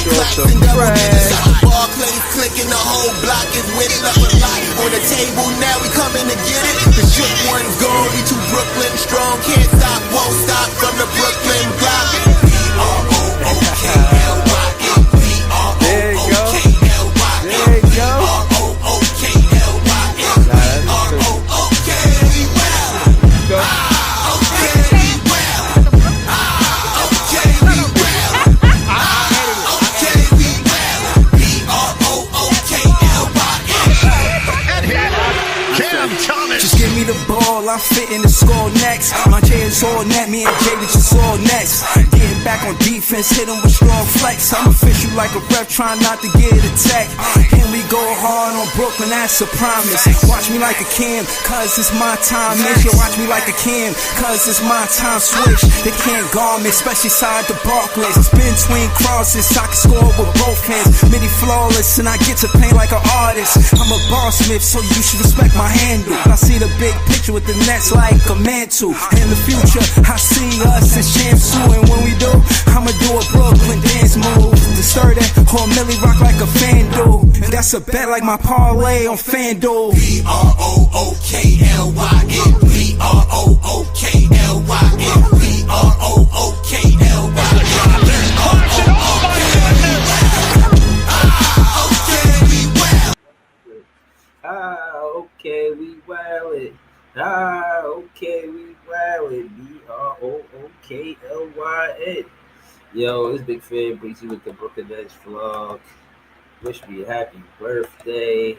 Retro so fresh. Ball plays clicking, the whole block is with it. Up a lot on the table, now we coming to get it. The shook one's gone, we too Brooklyn strong. Can't stop, won't stop from the Brooklyn block. There you go. There you go. Just give me the ball, I'm fitting the score next. My J is all net, me and Jay just all next. Getting back on defense, hit him with strong flex. I'm official like a ref, trying not to get attacked. And we go hard on Brooklyn, that's a promise. Watch me like a Cam, cause it's my time. Make sure watch me like a Cam, cause it's my time. Switch, they can't guard me, especially side the Barclays. Spin between crosses, I can score with both hands. Midi flawless, and I get to play like an artist. I'm a boss smith, so you should respect my handle. I see the big picture with the nets like a mantle. In the future, I see us as champs too. And when we do, I'ma do a Brooklyn dance move. To stir that whole Millie rock like a FanDuel. And that's a bet like my parlay on FanDuel. B-R-O-O-K-L-Y-N. B-R-O-O-K-L-Y-N. B-R-O-O-K-L-Y-N. Okay, we wildin'. Okay, we wildin'. B-R-O-O-K-L-Y-N. Yo, this Big Fan brings you with the Brooklyn Nets vlog. Wish me a happy birthday.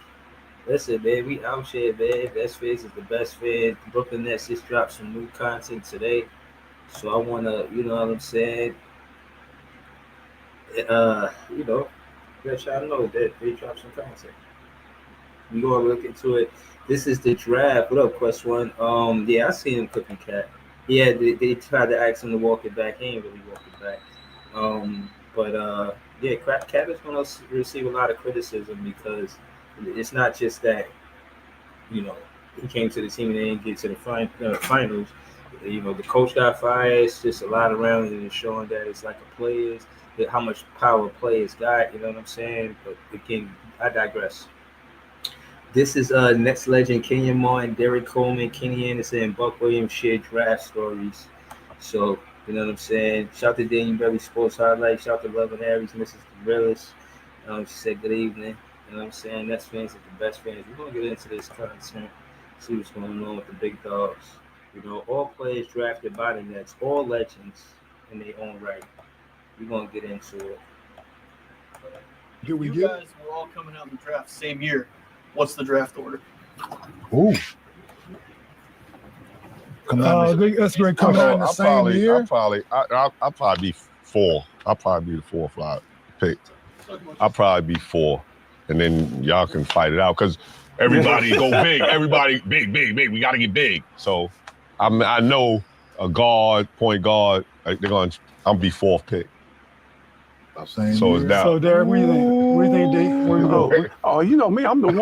Listen, man, we out here, man. Best Fans is the best fan. Brooklyn Nets just dropped some new content today. So I want to, you know what I'm saying? Let y'all know that they dropped some content. We gonna look into it. This is the draft. What up, Quest One? Yeah, I seen him cooking cat. Yeah, they tried to ask him to walk it back. He ain't really walk it back. Yeah, Cat is gonna receive a lot of criticism because it's not just that, you know, he came to the team and they didn't get to the finals. You know, the coach got fired. It's just a lot around it and showing that it's like a players, how much power players got. You know what I'm saying? But again, I digress. This is Nets legend Kenyon Martin, Derek Coleman, Kenny Anderson, and Buck Williams share draft stories. So, you know what I'm saying? Shout to Daniel Berry Sports Highlights. Shout to Love and Harry's, Mrs. Gorillas. She said good evening. You know what I'm saying? Nets fans are the best fans. We're going to get into this content, see what's going on with the big dogs. You know, all players drafted by the Nets, all legends in their own right. We're going to get into it. You guys were all coming out of the draft same year. What's the draft order? Ooh. That's great. Coming out in the same year. I'll probably be 4. I'll probably be the 4th pick. I'll probably be 4, and then y'all can fight it out because everybody go big. Everybody big. We got to get big. So I know a guard, point guard. I'm be 4th pick. So it's down. So Derek, what do you think? What do you think, D? Where you go? Oh, you know me, I'm the one.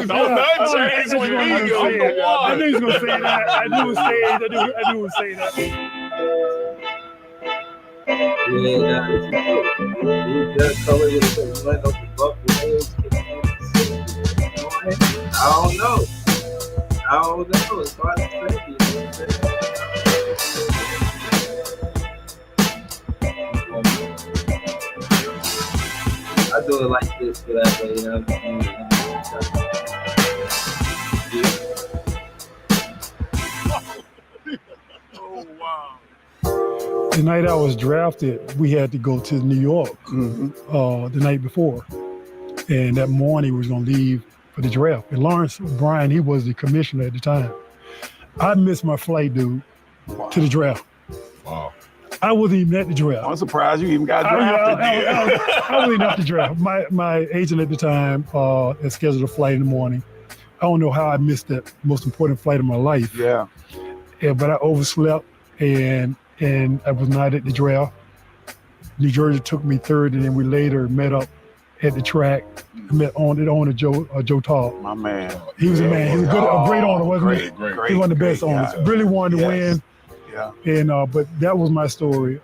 Don't change with me. I knew he was gonna say that. I knew he would say that. I don't know. It's hard to say. I do it like this for that way, you know what I mean? Oh, wow. The night I was drafted, we had to go to New York the night before. And that morning we was going to leave for the draft. And Lawrence Bryan, he was the commissioner at the time. I missed my flight, dude, to the draft. Wow. I wasn't even at the draft. I'm surprised you even got drafted. I wasn't even at the draft. My agent at the time had scheduled a flight in the morning. I don't know how I missed that most important flight of my life. Yeah, but I overslept and I was not at the draft. New Jersey took me 3rd, and then we later met up at the track. Met the owner, Joe Todd. My man. He was a man. He was good, a great owner, wasn't he? Great. He was one of the best owners. Really wanted to win. Yeah. And but that was my story.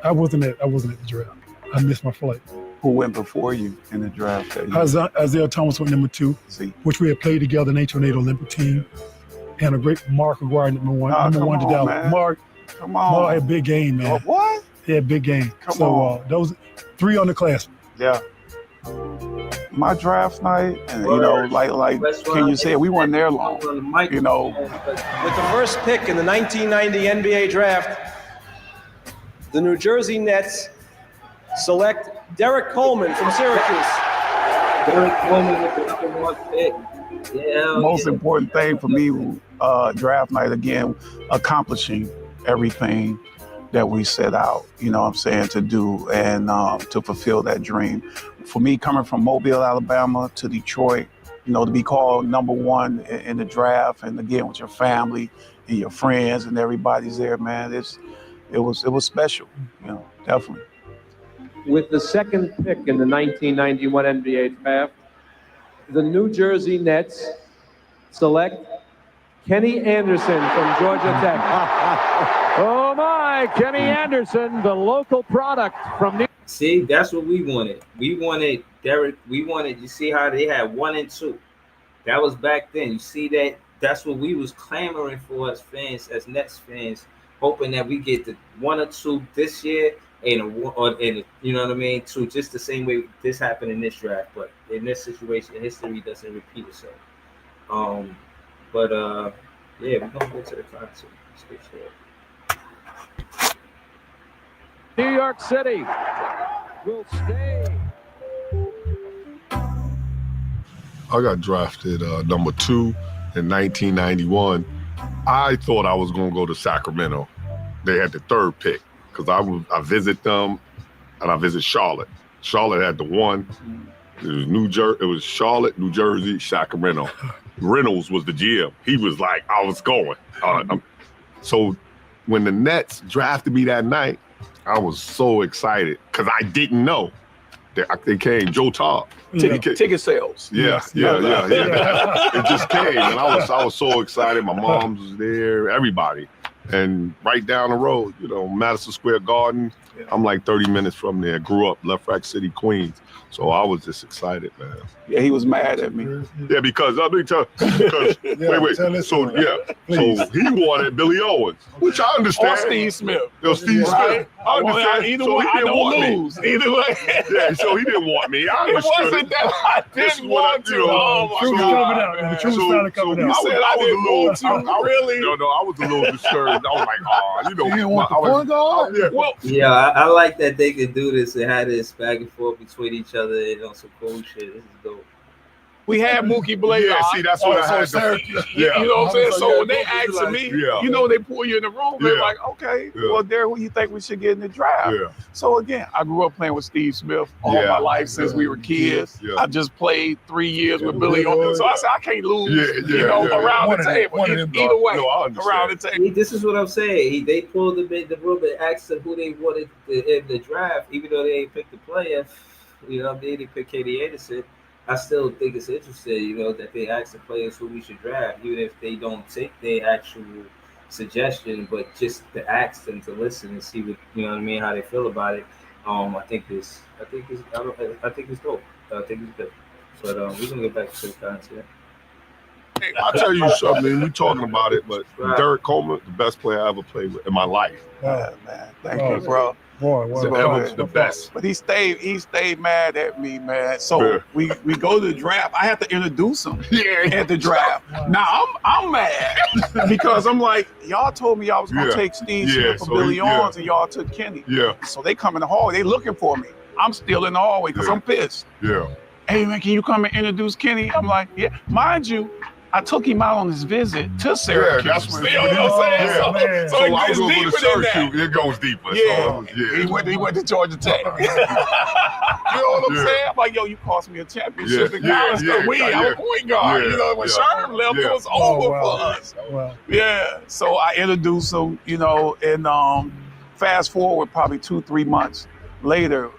I wasn't at the draft. I missed my flight. Who went before you in the draft that year? Isaiah Thomas went number 2, See. which we had played together in the Tornado Olympic team. And a great Mark McGuire, number one to Dallas. Man. Mark had a big game, man. What? He had a big game. Come on. Those 3 underclassmen. Yeah. My draft night, and like Ken, you said, we weren't there long. You know, With the first pick in the 1990 NBA draft, the New Jersey Nets select Derek Coleman from Syracuse. Derek Coleman with the number 1 pick. Yeah. most important thing for me, draft night again, accomplishing everything that we set out, you know what I'm saying, to do and to fulfill that dream. For me, coming from Mobile, Alabama to Detroit, you know, to be called number 1 in the draft, and again with your family and your friends and everybody's there, man, it was special, you know, definitely. With the second pick in the 1991 NBA draft, the New Jersey Nets select Kenny Anderson from Georgia Tech. Oh my, Kenny Anderson, the local product from New. See, that's what we wanted. We wanted Derek. You see how they had 1 and 2. That was back then. You see that? That's what we was clamoring for as fans, as Nets fans, hoping that we get the 1 or 2 this year, and you know what I mean, 2, just the same way this happened in this draft. But in this situation, history doesn't repeat itself. Yeah, we're gonna go to the concert. Let's get to it. New York City will stay. I got drafted number 2 in 1991. I thought I was going to go to Sacramento. They had the 3rd pick because I visit them and I visit Charlotte. Charlotte had the 1. It was Charlotte, New Jersey, Sacramento. Reynolds was the GM. He was like, I was going. So when the Nets drafted me that night, I was so excited because I didn't know. They came, Joe Todd. Ticket sales. Yeah. It just came, and I was so excited. My mom was there, everybody. And right down the road, you know, Madison Square Garden, I'm like 30 minutes from there. Grew up, Left Rack City, Queens. So I was just excited, man. Yeah, he was mad at me. Yeah, because let me tell wait. So he wanted Billy Owens, which I understand. Or Steve Smith. Steve Smith. I understand. Either so way, he didn't want lose. me. Either way. Yeah, so he didn't want me. I It understood wasn't that I didn't want to. Oh my Truth God. coming out. The truth started coming out. You said I didn't want to. Really? No, I was a little discouraged. I was like, you know. You didn't want the point guard? Yeah. Well, Yeah, I like that they could do this and have this back and forth between each other and on some cool shit. This is dope. we had Mookie Blaze. Yeah, see, that's what I had. You know what I'm saying? So when they asked me, Yeah. you know, they pull you in the room. They're Yeah. like, okay, Yeah. well, Derek, who you think we should get in the draft? Yeah. So again, I grew up playing with Steve Smith all Yeah. my life since we were kids. Yeah. I just played 3 years with Billy Owens. So I said, I can't lose, around One the of them- table. one of them Either way, No, I understand. around the table. This is what I'm saying. They pulled the room and asked them who they wanted in the draft, even though they ain't picked the player. You know, they didn't pick Kenny Anderson. I still think it's interesting, you know, that they ask the players who we should draft, even if they don't take their actual suggestion, but just to ask them to listen and see what, you know what I mean, how they feel about it. I think it's dope. I think it's good. But we're gonna get back to the content. Hey, I'll tell you something. We talking about it, but Derek Coleman, the best player I ever played with in my life. Yeah, man. Thank you, bro. Boy, The best. But he stayed mad at me, man. So Yeah. we go to the draft. I have to introduce him Yeah. at the draft. Now I'm mad because I'm like, y'all told me y'all was gonna Yeah. take Steve Yeah, Smith for so Billy he- Owens, yeah. and y'all took Kenny. Yeah. So they come in the hallway. They looking for me. I'm still in the hallway because Yeah. I'm pissed. Yeah. Hey man, can you come and introduce Kenny? I'm like, yeah. Mind you, I took him out on his visit to Syracuse. that's what- you know what I'm saying? Yeah, man. So So it I gets was going to deeper than that. Syracuse. It goes deeper. Yeah. So, He went to Georgia Tech. You know what I'm Yeah. saying? I'm like, yo, you cost me a championship in Yeah, college. yeah, I'm yeah. a point guard. Yeah, You know, when yeah. Sherm left, it Yeah. was over wow. for us. Wow. Yeah. So I introduced him, you know, and fast forward probably 2-3 months later,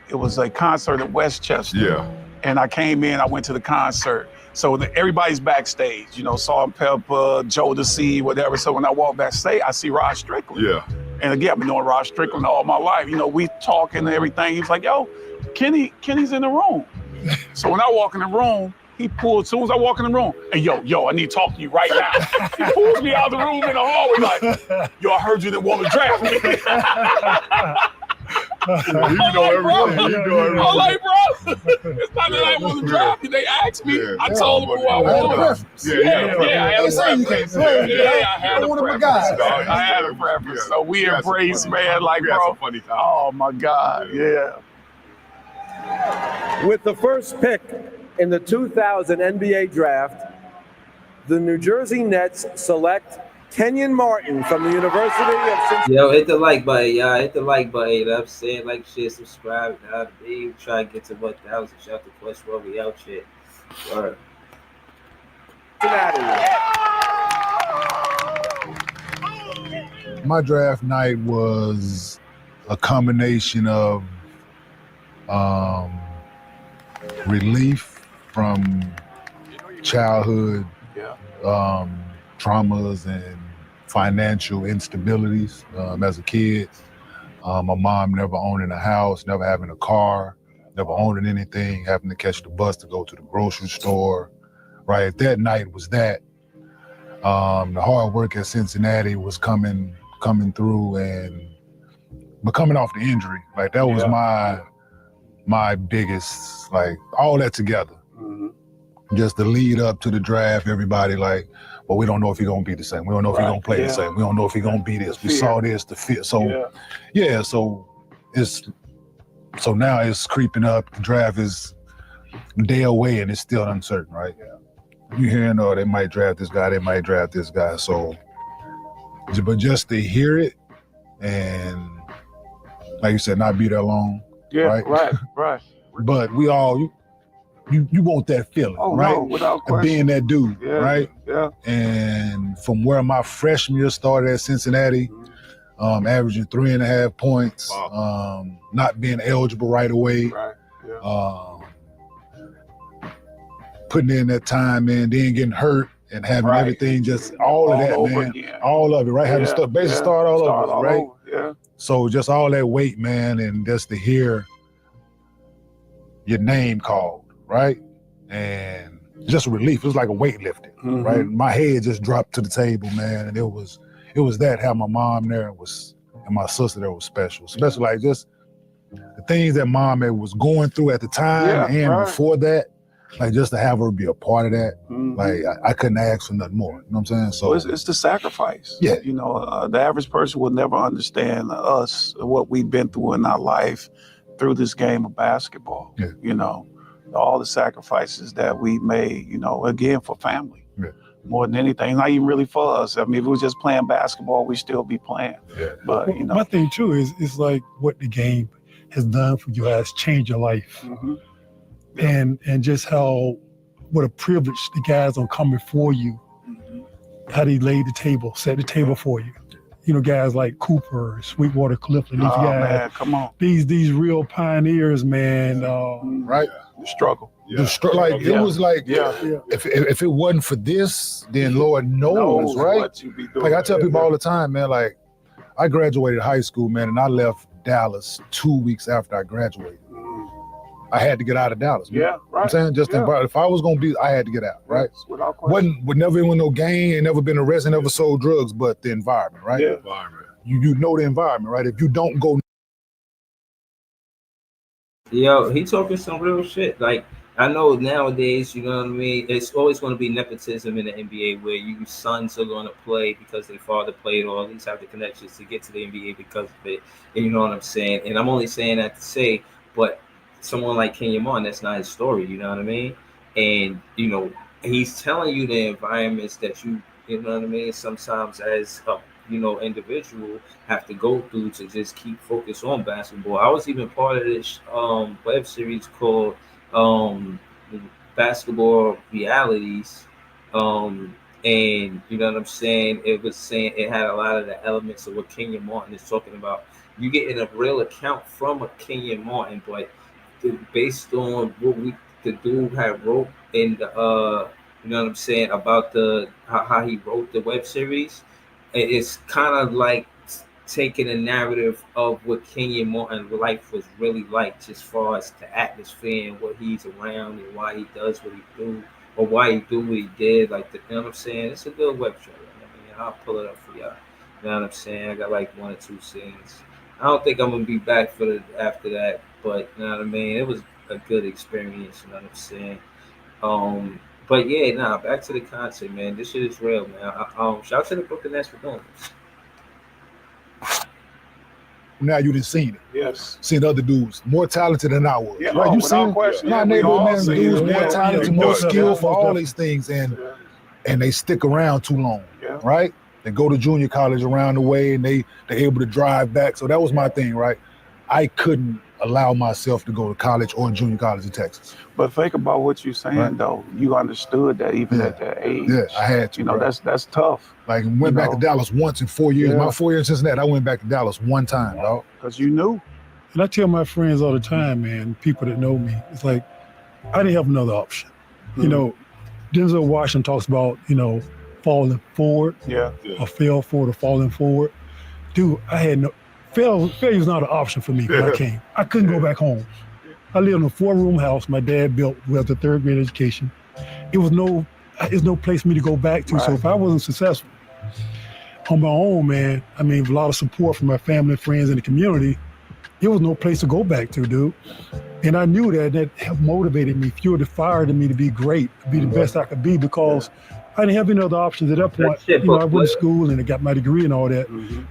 it was a concert in Westchester. Yeah. And I came in, I went to the concert. So everybody's backstage, you know, Salt and Pepper, Joe the C, whatever. So when I walk backstage, I see Rod Strickland. Yeah. And again, I've been knowing Rod Strickland all my life. You know, we talking and everything. He's like, yo, Kenny's in the room. So when I walk in the room, he pulls, as soon as I walk in the room, and yo, I need to talk to you right now. He pulls me out of the room in the hallway like, yo, I heard you didn't want to draft me. You know everything. You know everything. I'm like, bro, it's not that I want to draft you. They asked me. I told them who I wanted. Yeah, I had a preference. You can't play. Yeah, I had a One of my preference. guys. I had a preference. So we embrace, man, like, bro. Oh, my God, yeah. With the first pick in the 2000 NBA draft, the New Jersey Nets select Kenyon Martin from the University of Cincinnati. Yo, hit the like button, y'all. Hit the like button. You know what I'm saying? Like, share, subscribe. Now, we try to get to 1,000. Shout out to Quest World. We out here. Word. My draft night was a combination of relief from childhood traumas and financial instabilities as a kid. My mom never owning a house, never having a car, never owning anything, having to catch the bus to go to the grocery store. Right, that night was that. The hard work at Cincinnati was coming through, but coming off the injury, like that was my biggest, like all that together. Just the lead up to the draft, everybody like, well, we don't know if he's gonna be the same. We don't know if he's gonna play the same. We don't know if he's gonna be this. We saw this, the fit. So so now it's creeping up. The draft is a day away and it's still uncertain, right? You hearing, oh, they might draft this guy, they might draft this guy. So, but just to hear it and, like you said, not be there long. Right. But we all, you want that feeling, right? No, without question. Being that dude, right? Yeah. And from where my freshman year started at Cincinnati, averaging 3.5 points, not being eligible right away, putting in that time, man, then getting hurt and having everything, just all of that, man. Again. All of it, right? Having to basically start all over, right? Yeah. So just all that weight, man, and just to hear your name called, right? And just a relief. It was like a weight lifting, right? My head just dropped to the table, man, and it was that, how my mom there was, and my sister there was special. Especially like just the things that mom was going through at the time before that, like just to have her be a part of that, like I couldn't ask for nothing more. You know what I'm saying? So it's the sacrifice. Yeah. You know, the average person will never understand us, what we've been through in our life through this game of basketball. Yeah. You know, all the sacrifices that we made, you know, again, for family. Yeah. More than anything, not even really for us. I mean, if it was just playing basketball, we'd still be playing. Yeah. But, you know. My thing too is like what the game has done for you guys, changed your life. And just what a privilege the guys on coming for you, how they laid the table, set the table for you. You know, guys like Cooper, Sweetwater Clifton, these guys, man, come on. These real pioneers, man. right? The struggle. It was like, if it wasn't for this, then Lord knows, right? What you be doing. Like I tell people all the time, man, like I graduated high school, man, and I left Dallas 2 weeks after I graduated. I had to get out of Dallas. Man. Yeah, right. You know what I'm saying? If I was gonna be, I had to get out, right? Without question. Never went no gang, ain't never been arrested, never sold drugs, but the environment, right? Yeah. Environment. You know the environment, right? If you don't go. Yo, he talking some real shit. Like, I know nowadays, you know what I mean? It's always going to be nepotism in the NBA where you sons are going to play because their father played or at least have the connections to get to the NBA because of it. And you know what I'm saying? And I'm only saying that to say, but someone like Kenyon Martin, that's not his story, you know what I mean? And, you know, he's telling you the environments that you know what I mean? Sometimes as a, you know, individual have to go through to just keep focused on basketball. I was even part of this web series called Basketball Realities. And you know what I'm saying? It was saying it had a lot of the elements of what Kenyon Martin is talking about. You getting a real account from a Kenyon Martin, but based on what we the dude had wrote in the you know what I'm saying, about the how he wrote the web series. It's kind of like taking a narrative of what Kenyon Martin's life was really like, just as far as the atmosphere and what he's around and why he does what he do, or why he do what he did. Like, you know what I'm saying? It's a good web show. I mean, I'll pull it up for y'all. You know what I'm saying? I got like 1 or 2 scenes. I don't think I'm gonna be back for the after that, but you know what I mean? It was a good experience. You know what I'm saying? But yeah, nah. Back to the concert, man. This shit is real, man. Shout out to the Brooklyn Nets for doing this. Now you done seen it. Yes. Seen other dudes more talented than I was. Yeah, right? You seen question. my Yeah, we neighborhood all man, seen dudes it. more Yeah, talented, yeah, more most skilled for all definitely. these things, and they stick around too long. Yeah. Right? They go to junior college around the way, and they're able to drive back. So that was my thing, right? I couldn't allow myself to go to college or junior college in Texas. But think about what you're saying, Right. though. You understood that even Yeah. at that age. Yeah, I had to. You know, bro. that's tough. Like went back to Dallas once in 4 years. Yeah. My 4 years since that, I went back to Dallas one time, dog. Because you knew. And I tell my friends all the time, man, people that know me, it's like, I didn't have another option. You know, Denzel Washington talks about, you know, falling forward, Yeah. or fail forward or falling forward. Dude, I had no, failure was not an option for me when I came. I couldn't go back home. I lived in a 4-room house my dad built with a 3rd grade education. There's no place for me to go back to. So if I wasn't successful on my own, man, I mean, a lot of support from my family, friends, and the community, there was no place to go back to, dude. And I knew that motivated me, fueled the fire to me to be great, to be the best I could be, because I didn't have any other options at that point. You know, I went to school and I got my degree and all that.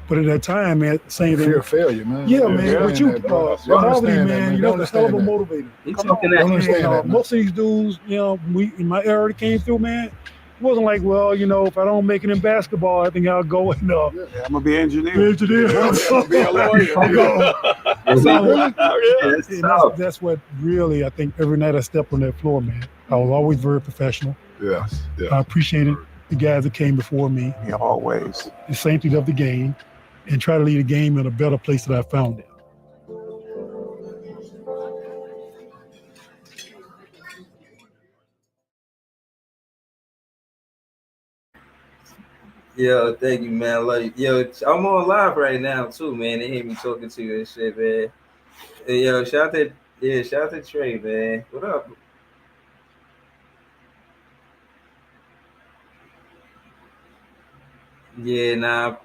But at that time, man, same thing. Fear of failure, man. Yeah, man. But you, poverty, understand that, man, you know, that's a hell of a motivator. You talking that? And, most of these dudes, you know, in my era that came through, man, it wasn't like, well, you know, if I don't make it in basketball, I think I'll go and I'm gonna be an engineer. I'm gonna be a lawyer. That's what really, I think, every night I stepped on that floor, man, I was always very professional. Yes. I appreciated the guys that came before me. Yeah, always. The sanctity of the game, and try to lead the game in a better place that I found it. Yo, thank you, man. I love you. Yo, I'm on live right now too, man. They hear me talking to you and shit, man. Hey, yo, shout out to Trey, man. What up? Yeah, nah,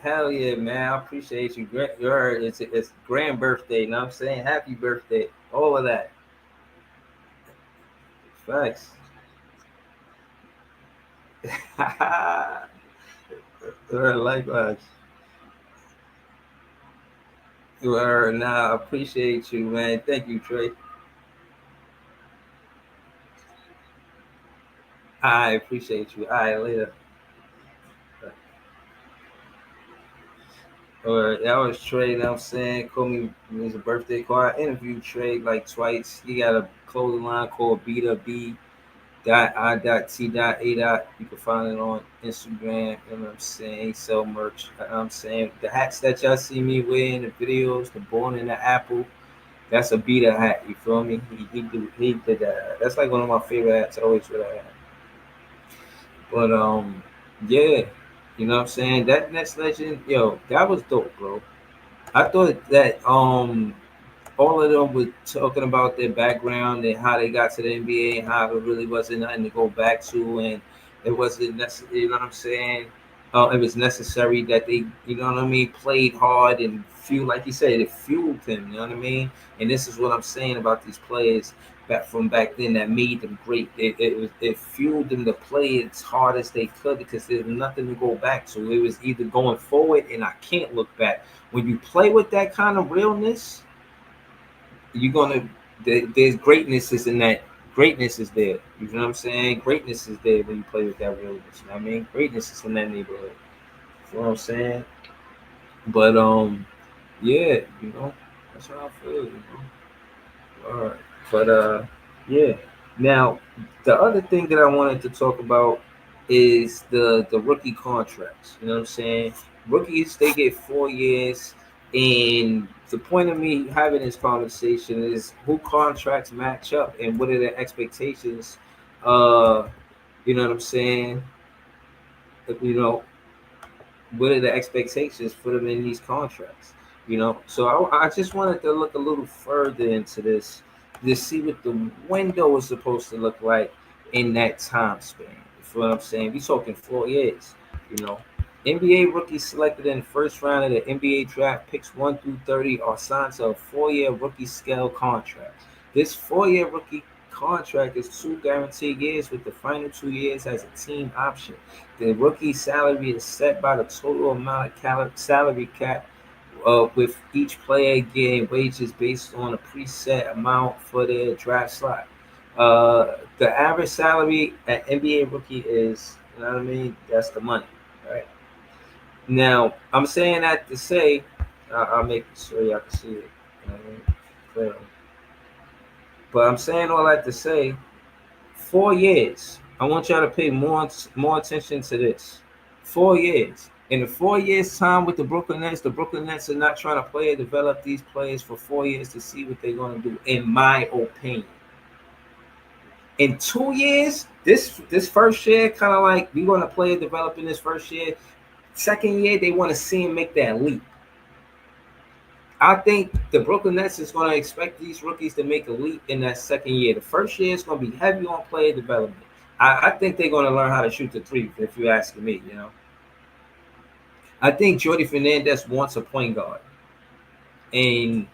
hell yeah, man. I appreciate you. It's grand birthday, you know what I'm saying? Happy birthday. All of that. Facts. Likewise. Nah, I appreciate you, man. Thank you, Trey. I appreciate you. All right, later. That was Trey, you know what I'm saying? Call me, it was a birthday call. I interviewed Trey like twice. He got a clothing line called B2B.I.T.A. You can find it on Instagram. You know what I'm saying? He sell merch. You know what I'm saying? The hats that y'all see me wearing in the videos, the Born in the Apple, that's a Beta hat. You feel me? He did that. That's like one of my favorite hats. I always wear that hat. But yeah, you know what I'm saying? That Next Legend, yo, that was dope, bro. I thought that all of them were talking about their background and how they got to the NBA and how it really wasn't nothing to go back to, and it wasn't necessary. You know what I'm saying? It was necessary that they, you know what I mean, played hard and fueled, like you said, it fueled him. You know what I mean? And this is what I'm saying about these players back then that made them great. It fueled them to play as hard as they could because there's nothing to go back to. It was either going forward and I can't look back. When you play with that kind of realness, you're gonna. There's greatness is in that. Greatness is there. You know what I'm saying? Greatness is there when you play with that realness. You know what I mean? Greatness is in that neighborhood. You know what I'm saying? But yeah, you know, that's how I feel. You know. All right. But yeah. Now, the other thing that I wanted to talk about is the rookie contracts. You know what I'm saying? Rookies, they get 4 years and the point of me having this conversation is who contracts match up and what are the expectations. You know what I'm saying? You know, what are the expectations for them in these contracts? You know, so I just wanted to look a little further into this to see what the window is supposed to look like in that time span. You feel what I'm saying? We talking 4 years. You know, NBA rookies selected in the first round of the NBA draft, picks 1 through 30, are signed to a 4-year rookie scale contract. This 4-year rookie contract is 2 guaranteed years, with the final 2 years as a team option. The rookie salary is set by the total amount of salary cap, with each player getting wages based on a preset amount for their draft slot. The average salary at NBA rookie is, you know what I mean? That's the money, right? Now, I'm saying that to say, I'll make sure y'all can see it. You know what I mean? Clearly. But I'm saying all that to say, 4 years. I want y'all to pay more attention to this. 4 years. In the 4 years time with the Brooklyn Nets are not trying to develop these players for 4 years to see what they're going to do, in my opinion. In 2 years, this first year, kind of like we're going to play and develop in this first year. Second year, they want to see him make that leap. I think the Brooklyn Nets is going to expect these rookies to make a leap in that second year. The first year is going to be heavy on player development. I think they're going to learn how to shoot the three, if you're asking me, you know. I think Jordi Fernandez wants a point guard. And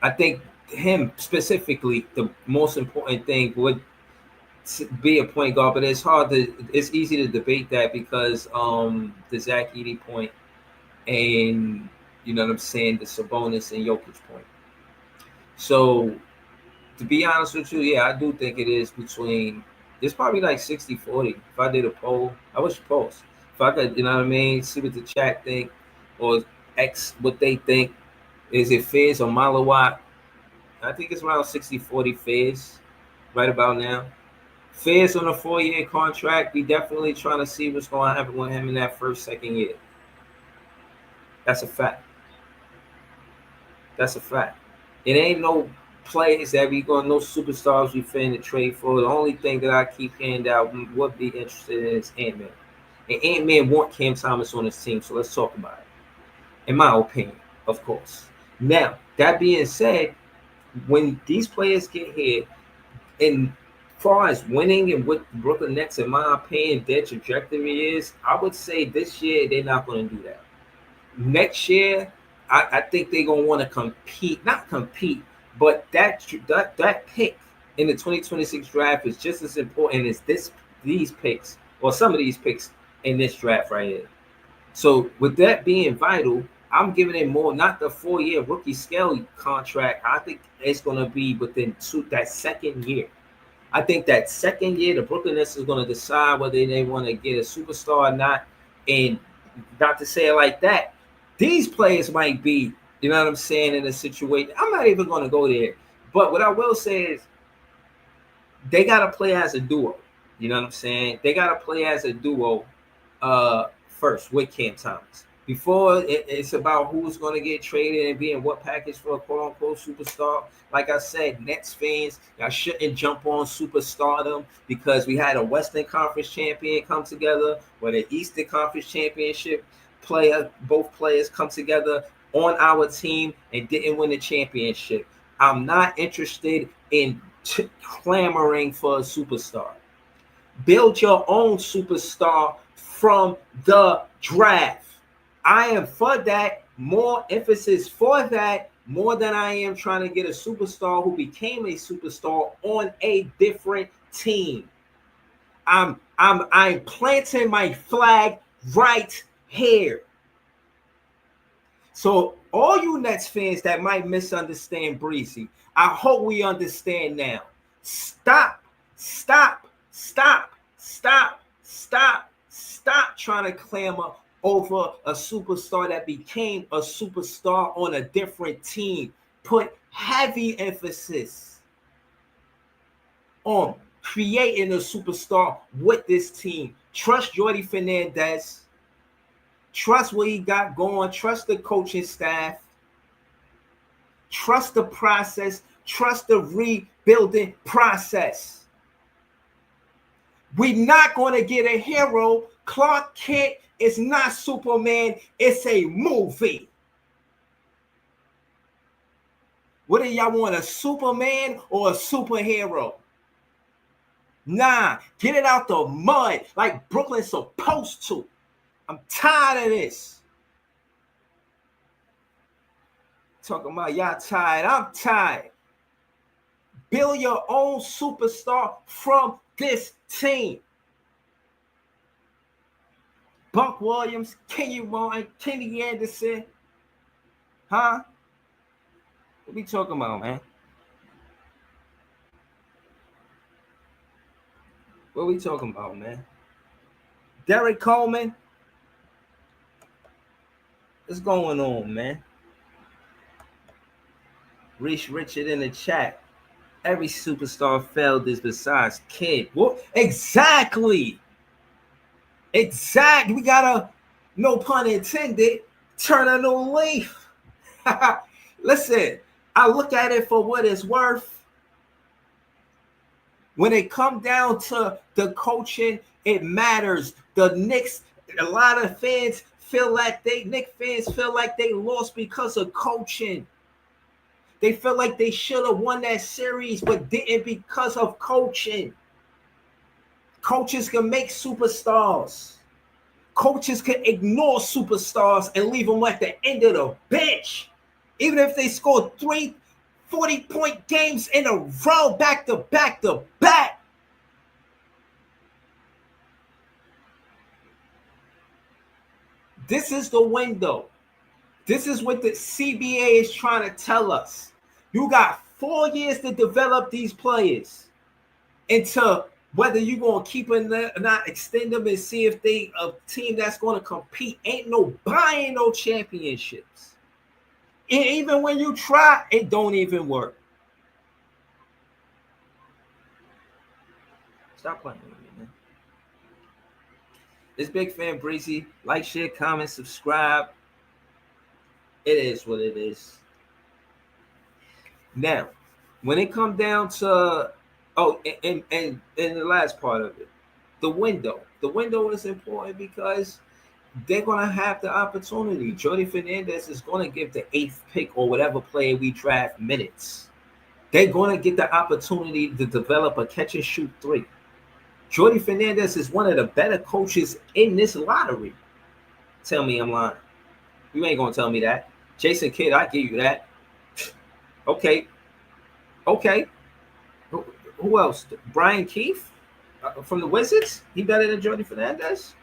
I think him specifically, the most important thing would be a point guard, but it's easy to debate that because the Zach Edey point and, you know what I'm saying, the Sabonis and Jokic point. So, to be honest with you, yeah, I do think it is between, it's probably like 60-40. If I did a poll, I wish you post. If I could, you know what I mean, see what the chat think or X what they think. Is it Fizz or Malawatt? I think it's around 60-40 Fizz right about now. Fizz on a 4-year contract. We definitely trying to see what's going to happen with him in that second year. That's a fact. That's a fact. It ain't no players that we going, no superstars we finna trade for. The only thing that I keep handing out would be interested in is Ant-Man. And Ant-Man want Cam Thomas on his team, so let's talk about it. In my opinion, of course. Now, that being said, when these players get here, and far as winning and what the Brooklyn Nets, in my opinion, their trajectory is, I would say this year they're not going to do that. Next year, I think they're going to want to compete, not compete, but that pick in the 2026 draft is just as important as these picks, or some of these picks in this draft right here. So with that being vital, I'm giving it more, not the 4-year rookie scale contract. I think it's going to be within that second year. I think that second year, the Brooklyn Nets is going to decide whether they want to get a superstar or not. And not to say it like that, these players might be, you know what I'm saying, in a situation. I'm not even going to go there. But what I will say is they got to play as a duo. You know what I'm saying? They got to play as a duo first with Cam Thomas. Before it's about who's going to get traded and be in what package for a quote-unquote superstar. Like I said, Nets fans, y'all shouldn't jump on superstardom because we had a Western Conference champion come together with an Eastern Conference championship player. Both players come together on our team and didn't win the championship. I'm not interested in clamoring for a superstar. Build your own superstar from the draft. I am for that, more emphasis for that, more than I am trying to get a superstar who became a superstar on a different team. I'm planting my flag right here. So all you Nets fans that might misunderstand Breezy, I hope we understand now. Stop trying to clamor over a superstar that became a superstar on a different team. Put heavy emphasis on creating a superstar with this team. Trust Jordi Fernandez. Trust what he got going. Trust the coaching staff. Trust the process. Trust the rebuilding process. We're not going to get a hero. Clark Kent is not Superman. It's a movie. What do y'all want, a Superman or a superhero? Nah, get it out the mud like Brooklyn's supposed to. I'm tired of this. Talking about y'all tired. I'm tired. Build your own superstar from this team. Buck Williams, Kenny Martin, Kenny Anderson. Huh? What we talking about, man? What we talking about, man? Derek Coleman? What's going on, man? Reach Richard in the chat. Every superstar failed this besides Kid. What? Exactly. Exactly. We gotta, no pun intended, turn a new leaf. Listen, I look at it for what it's worth. When it comes down to the coaching, it matters. The Knicks, a lot of fans feel like Knicks fans feel like they lost because of coaching. They feel like they should have won that series, but didn't because of coaching. Coaches can make superstars. Coaches can ignore superstars and leave them at the end of the bench. Even if they score 3 40-point games in a row, back to back to back. This is the window. This is what the CBA is trying to tell us. You got 4 years to develop these players into whether you're going to keep them or not, extend them and see if they a team that's going to compete. Ain't no buying no championships. And even when you try, it don't even work. Stop playing with me, man. It's Big Fan Breezy. Like, share, comment, subscribe. It is what it is. Now, when it comes down to and the last part of it, the window. The window is important because they're gonna have the opportunity. Jordy Fernandez is gonna give the 8th pick or whatever player we draft minutes. They're gonna get the opportunity to develop a catch and shoot 3. Jordy Fernandez is one of the better coaches in this lottery. Tell me I'm lying. You ain't gonna tell me that. Jason Kidd, I give you that. Okay. Who else? Brian Keefe from the Wizards. He better than Jordy Fernandez.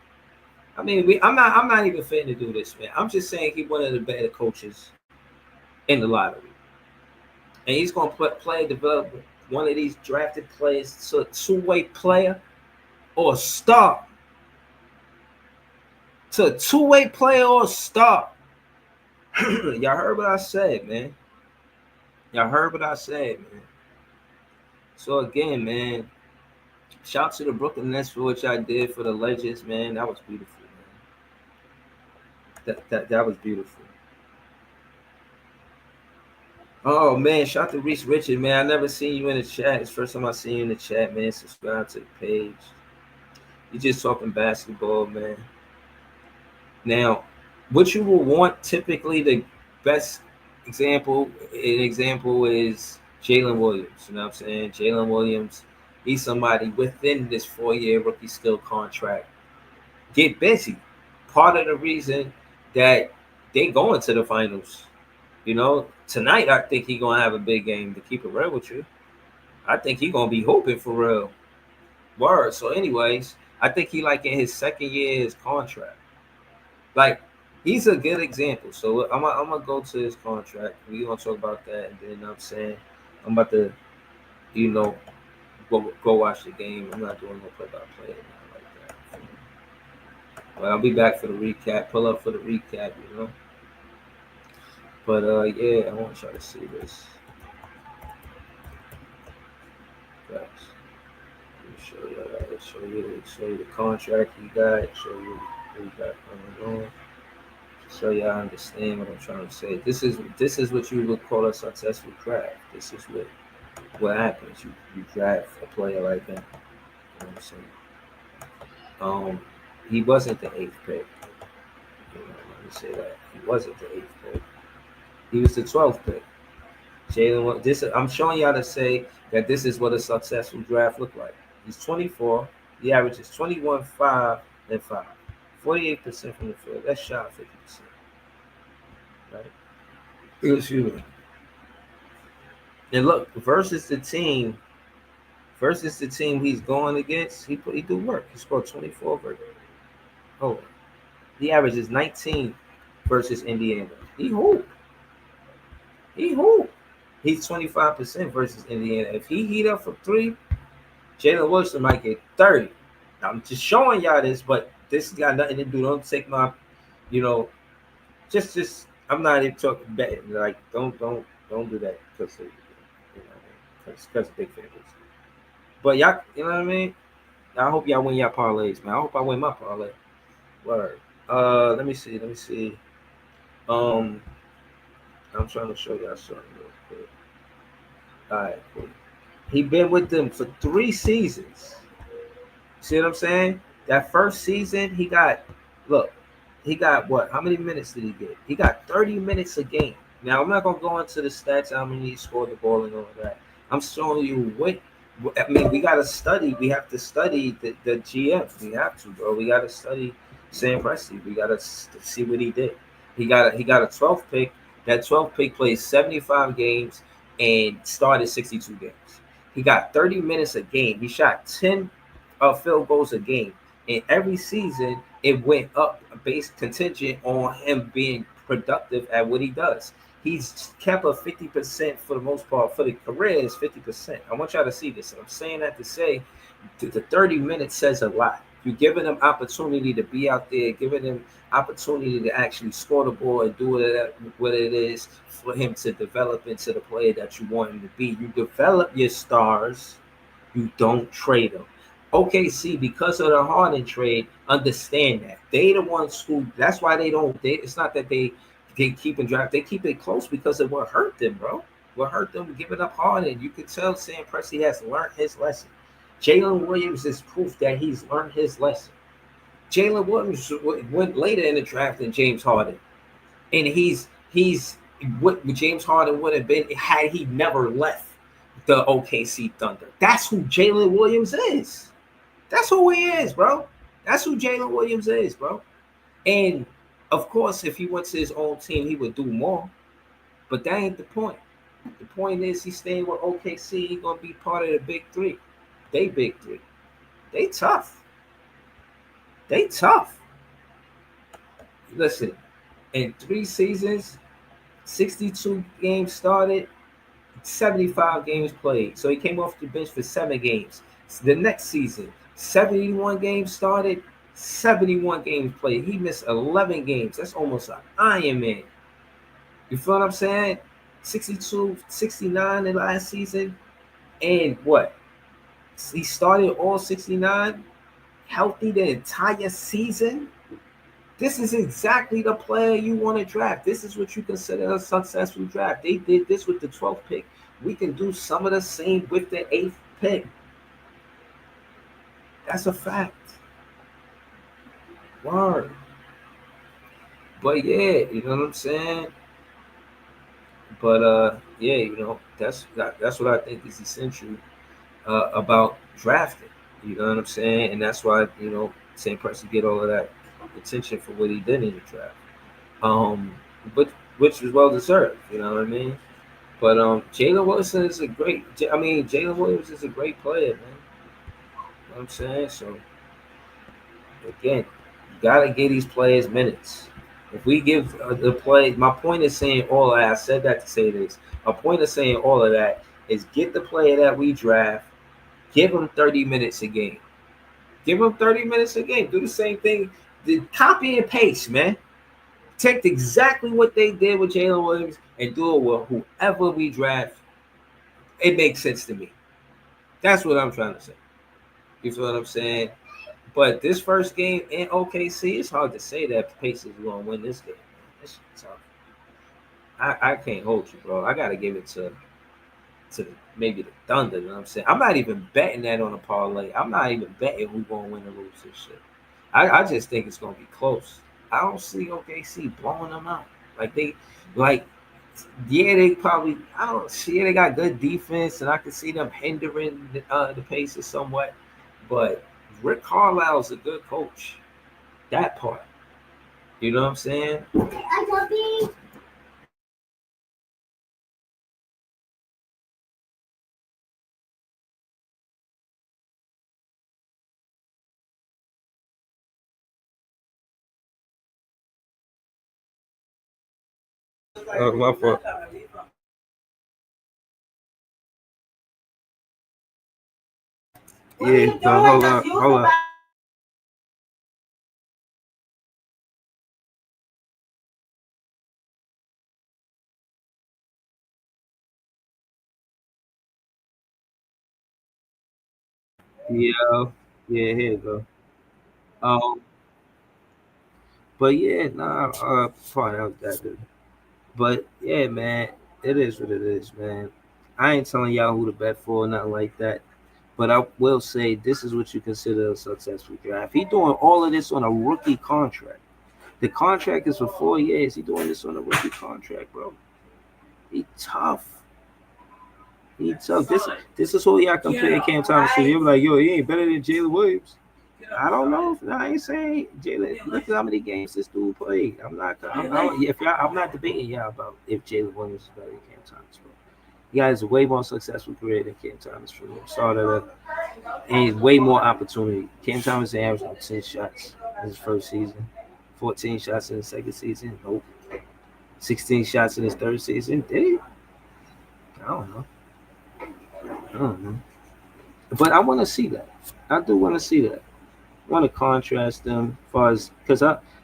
I mean, I'm not even fitting to do this, man. I'm just saying he's one of the better coaches in the lottery, and he's gonna play develop one of these drafted players to a 2-way player or a star. To a 2-way player or a star. Y'all heard what I said, man. So again, man, shout to the Brooklyn Nets for what y'all did for the Legends, man. That was beautiful, man. That was beautiful. Oh man, shout to Reese Richard, man. I never seen you in the chat. It's the first time I seen you in the chat, man. Subscribe to the page. You just talking basketball, man. Now, what you will want typically the best example is Jalen Williams. You know what I'm saying? Jalen Williams, he's somebody within this 4-year rookie skill contract. Get busy. Part of the reason that they going to the finals. You know, tonight I think he's gonna have a big game, to keep it real with you. I think he's gonna be hoping for real. Word. So, anyways, I think he like in his 2nd year of his contract. Like, he's a good example. So I'm gonna go to his contract. We're gonna talk about that, and then I'm saying I'm about to, go watch the game. I'm not doing no play-by-play like that. But I'll be back for the recap. Pull up for the recap, But yeah, I want y'all to see this. Guys, let me show you the contract he got. Show you what he got going on. So y'all understand what I'm trying to say. This is what you would call a successful draft. This is what happens. You draft a player like that. You know what I'm saying? He wasn't the eighth pick. You know, let me say that. He wasn't the eighth pick. He was the 12th pick. Jalen, I'm showing y'all to say that this is what a successful draft looked like. He's 24. The average is 21, 5, and 5. 48% from the field. That's shot 50%. Right? Excuse me. And look, versus the team he's going against, he do work. He scored 24 versus. Oh, the average is 19 versus Indiana. He hoop. He's 25% versus Indiana. If he heat up for 3, Jalen Wilson might get 30. I'm just showing y'all this, but this got nothing to do. Don't take my, just. I'm not even talking betting. Like, don't do that because of big favorites. But y'all, you know what I mean? I hope y'all win y'all parlays, man. I hope I win my parlay. Word. Let me see. I'm trying to show y'all something real quick. All right, cool. He been with them for 3 seasons. See what I'm saying? That first season, he got what? How many minutes did he get? He got 30 minutes a game. Now, I'm not going to go into the stats, how many he scored the ball and all of that. I'm showing you we got to study. We have to study the GM. We have to, bro. We got to study Sam Presti. We got to see what he did. He got a 12th pick. That 12th pick played 75 games and started 62 games. He got 30 minutes a game. He shot 10 field goals a game. And every season, it went up based contingent on him being productive at what he does. He's kept a 50% for the most part. For the career, is 50%. I want y'all to see this. I'm saying that to say the 30 minutes says a lot. You're giving them opportunity to be out there, giving them opportunity to actually score the ball and do what it is for him to develop into the player that you want him to be. You develop your stars. You don't trade them. OKC, because of the Harden trade, understand that. They the ones who, that's why it's not that they keep and draft. They keep it close because of what hurt them, bro. What hurt them giving up Harden. You can tell Sam Presti has learned his lesson. Jalen Williams is proof that he's learned his lesson. Jalen Williams went later in the draft than James Harden. And he's what James Harden would have been had he never left the OKC Thunder. That's who Jalen Williams is. That's who he is, bro. That's who Jalen Williams is, bro. And of course, if he went to his own team, he would do more. But that ain't the point. The point is he's staying with OKC. He's going to be part of the big 3. They big 3. They tough. Listen, in 3 seasons, 62 games started, 75 games played. So he came off the bench for 7 games. The next season, 71 games started, 71 games played. He missed 11 games. That's almost an Iron Man. You feel what I'm saying? 62, 69 in last season. And what? He started all 69, healthy the entire season. This is exactly the player you want to draft. This is what you consider a successful draft. They did this with the 12th pick. We can do some of the same with the 8th pick. That's a fact. Word. But yeah, you know what I'm saying? But yeah, that's what I think is essential about drafting. You know what I'm saying? And that's why, Sam Presti get all of that attention for what he did in the draft. Which was well deserved, you know what I mean? But Jalen Wilson is Jalen Williams is a great player, man. You know what I'm saying? So again, you gotta give these players minutes. If we give the play, my point is saying all of that. I said that to say this. My point of saying all of that is get the player that we draft, give him 30 minutes a game. Give him 30 minutes a game. Do the same thing. Copy and paste, man. Take exactly what they did with Jalen Williams and do it with whoever we draft. It makes sense to me. That's what I'm trying to say. You feel what I'm saying? But this first game in OKC, it's hard to say that Pacers are going to win this game. This shit's tough. I can't hold you, bro. I gotta give it to maybe the Thunder. You know what I'm saying? I'm not even betting that on a parlay. I'm not even betting who's gonna win or lose this shit. I just think it's gonna be close. I don't see OKC blowing them out. Like they probably I don't see they got good defense and I can see them hindering the paces somewhat. But Rick Carlisle's a good coach. That part. You know what I'm saying? My fault. Yeah, no, hold on. Yeah, yeah, here you go. Um, but yeah, nah, fine, that was that good. But yeah, man, it is what it is, man. I ain't telling y'all who to bet for, nothing like that. But I will say this is what you consider a successful draft. He doing all of this on a rookie contract. The contract is for 4 years. He doing this on a rookie contract, bro. He tough. He tough. This is who y'all compare Cam Thomas to. You're like, yo, he ain't better than Jalen Williams. I don't know. I ain't saying Jalen. Look at how many games this dude played. I'm not debating y'all about if Jalen Williams is better than Cam Thomas. Bro. He has a way more successful career than Cam Thomas for him. Started up and way more opportunity. Cam Thomas averaged 10 shots in his first season, 14 shots in his second season. Nope. 16 shots in his third season. Did he? I don't know. But I want to see that. I do want to see that. I want to contrast them as far as because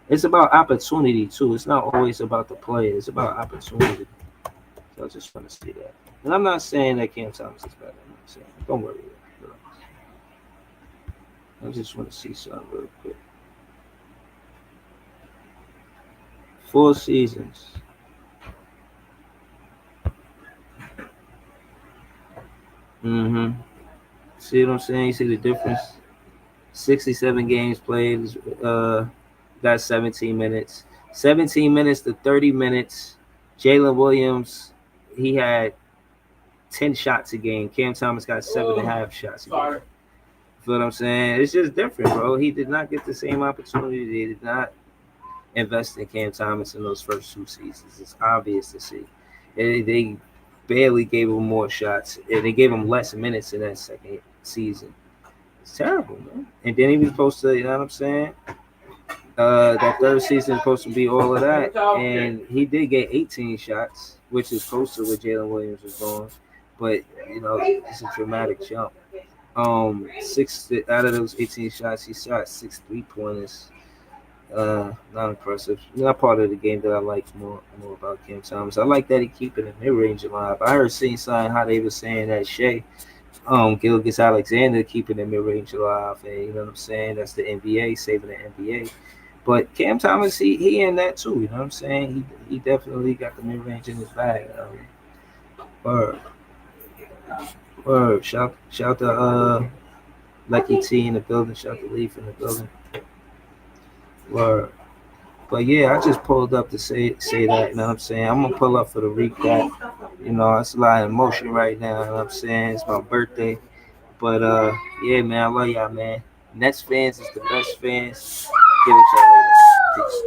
it's about opportunity too. It's not always about the player. It's about opportunity. So I just want to see that. And I'm not saying that Cam Thomas is better. I'm not saying. Don't worry. I just want to see something real quick. 4 seasons. See what I'm saying? You see the difference? 67 games played. Got 17 minutes. 17 minutes to 30 minutes. Jalen Williams, he had 10 shots a game. Cam Thomas got 7.5 shots a game. Feel what I'm saying? It's just different, bro. He did not get the same opportunity. They did not invest in Cam Thomas in those first 2 seasons. It's obvious to see. They barely gave him more shots. They gave him less minutes in that second season. It's terrible, man. And then he was supposed to, you know what I'm saying? That third season is supposed to be all of that. And he did get 18 shots, which is close to what Jalen Williams was doing. But, you know, it's a dramatic jump. 6 out of those 18 shots, he shot 6 3-pointers. Not impressive. Not part of the game that I like more about Cam Thomas. I like that he keeping the mid-range alive. I heard something how they were saying that Shea, Gilgeous Alexander keeping the mid-range alive, and you know what I'm saying? That's the NBA, saving the NBA. But Cam Thomas, he in that too. You know what I'm saying? He definitely got the mid-range in his bag. Word. Shout to Lucky T in the building. Shout to Leaf in the building. Word. But yeah, I just pulled up to say that, you know what I'm saying? I'm gonna pull up for the recap. You know, it's a lot of emotion right now, you know what I'm saying? It's my birthday. But yeah, man, I love y'all, man. Nets fans is the best fans. Give it y'all later. Peace.